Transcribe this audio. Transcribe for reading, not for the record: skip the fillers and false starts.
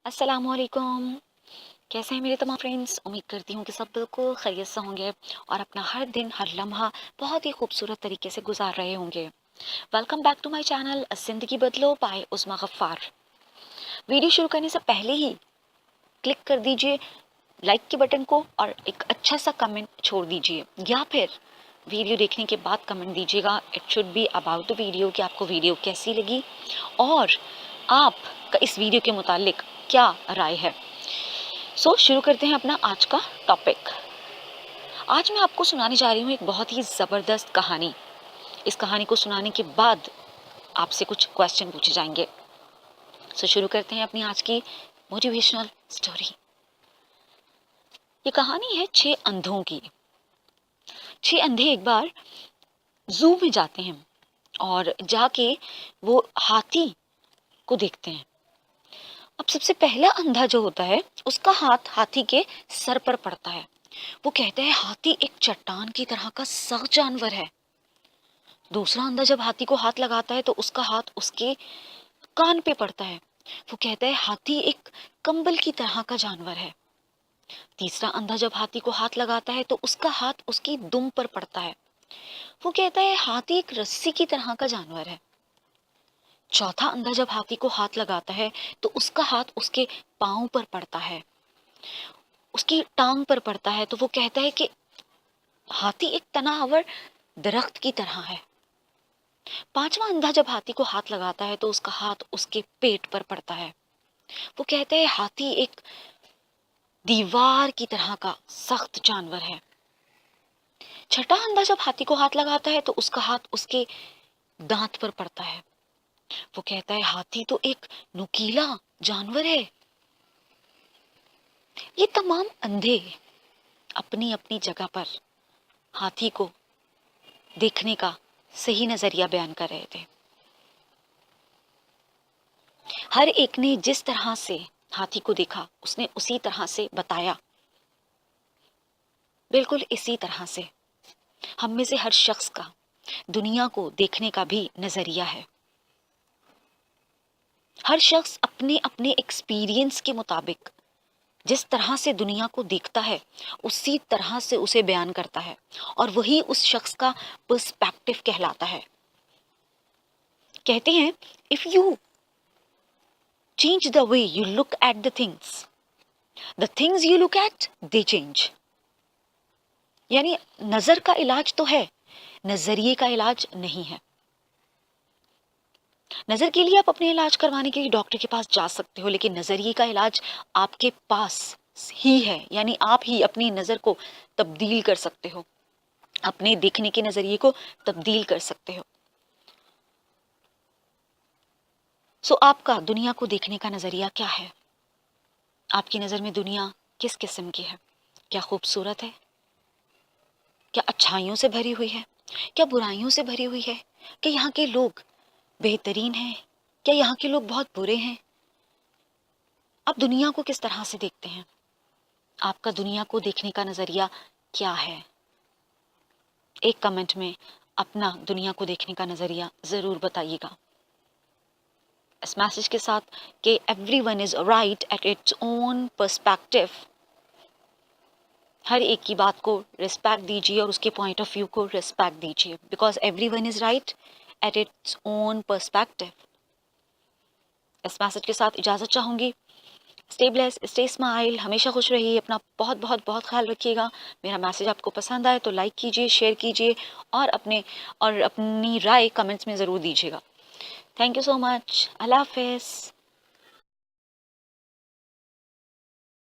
अस्सलामुअलैकुम। कैसे हैं मेरे तमाम फ्रेंड्स? उम्मीद करती हूँ कि सब बिल्कुल खैरियत से होंगे और अपना हर दिन हर लम्हा बहुत ही खूबसूरत तरीके से गुजार रहे होंगे। Welcome back to my channel ज़िंदगी बदलो बाय उस्मा गफ्फार। वीडियो शुरू करने से पहले ही क्लिक कर दीजिए लाइक के बटन को और एक अच्छा सा कमेंट छोड़ दीजिए, या फिर वीडियो देखने के बाद कमेंट दीजिएगा। It should be about the video कि आपको वीडियो कैसी लगी और आपका इस वीडियो के मुतालिक क्या राय है। शुरू करते हैं अपना आज का टॉपिक। आज मैं आपको सुनाने जा रही हूँ एक बहुत ही ज़बरदस्त कहानी। इस कहानी को सुनाने के बाद आपसे कुछ क्वेश्चन पूछे जाएंगे। शुरू करते हैं अपनी आज की मोटिवेशनल स्टोरी। ये कहानी है 6 अंधों की। 6 अंधे एक बार जू में जाते हैं और जाके वो हाथी को देखते हैं। अब सबसे पहला अंधा जो होता है उसका हाथ हाथी के सर पर पड़ता है। वो कहता है हाथी एक चट्टान की तरह का सख्त जानवर है। दूसरा अंधा जब हाथी को हाथ लगाता है तो उसका हाथ उसके कान पे पड़ता है। वो कहता है हाथी एक कंबल की तरह का जानवर है। तीसरा अंधा जब हाथी को हाथ लगाता है तो उसका हाथ उसकी दुम पर पड़ता है। वो कहता है हाथी एक रस्सी की तरह का जानवर है। चौथा अंधा जब हाथी को हाथ लगाता है तो उसका हाथ उसके पांव पर पड़ता है, उसकी टांग पर पड़ता है। तो वो कहता है कि हाथी एक तनावर दरख्त की तरह है। पांचवा अंधा जब हाथी को हाथ लगाता है तो उसका हाथ उसके पेट पर पड़ता है। वो कहता है हाथी एक दीवार की तरह का सख्त जानवर है। छठा अंधा जब हाथी को हाथ लगाता है तो उसका हाथ उसके दांत पर पड़ता है। वो कहता है हाथी तो एक नुकीला जानवर है। ये तमाम अंधे अपनी अपनी जगह पर हाथी को देखने का सही नजरिया बयान कर रहे थे। हर एक ने जिस तरह से हाथी को देखा उसने उसी तरह से बताया। बिल्कुल इसी तरह से हम में से हर शख्स का दुनिया को देखने का भी नजरिया है। हर शख्स अपने अपने एक्सपीरियंस के मुताबिक जिस तरह से दुनिया को देखता है उसी तरह से उसे बयान करता है और वही उस शख्स का पर्सपेक्टिव कहलाता है। कहते हैं if you change the way you look at the things you look at they change. यानी नजर का इलाज तो है, नजरिए का इलाज नहीं है। नजर के लिए आप अपने इलाज करवाने के लिए डॉक्टर के पास जा सकते हो, लेकिन नजरिए का इलाज आपके पास ही है। यानी आप ही अपनी नजर को तब्दील कर सकते हो, अपने देखने के नजरिए को तब्दील कर सकते हो। आपका दुनिया को देखने का नजरिया क्या है? आपकी नजर में दुनिया किस किस्म की है? क्या खूबसूरत है? क्या अच्छाइयों से भरी हुई है? क्या बुराइयों से भरी हुई है? क्या यहाँ के लोग बेहतरीन हैं? क्या यहाँ के लोग बहुत बुरे हैं? आप दुनिया को किस तरह से देखते हैं? आपका दुनिया को देखने का नजरिया क्या है? एक कमेंट में अपना दुनिया को देखने का नजरिया जरूर बताइएगा, इस मैसेज के साथ कि everyone is right at its own perspective. हर एक की बात को रिस्पेक्ट दीजिए और उसके पॉइंट ऑफ व्यू को रिस्पेक्ट दीजिए, because everyone is right at its own perspective. इस मैसेज के साथ इजाजत चाहूंगी। स्टे ब्लेस, स्टे स्माइल, हमेशा खुश रहिए, अपना बहुत बहुत बहुत ख्याल रखिएगा। मेरा मैसेज आपको पसंद आए तो लाइक कीजिए, शेयर कीजिए और अपनी राय कमेंट्स में ज़रूर दीजिएगा। Thank you so much. अल्लाह हाफिज़।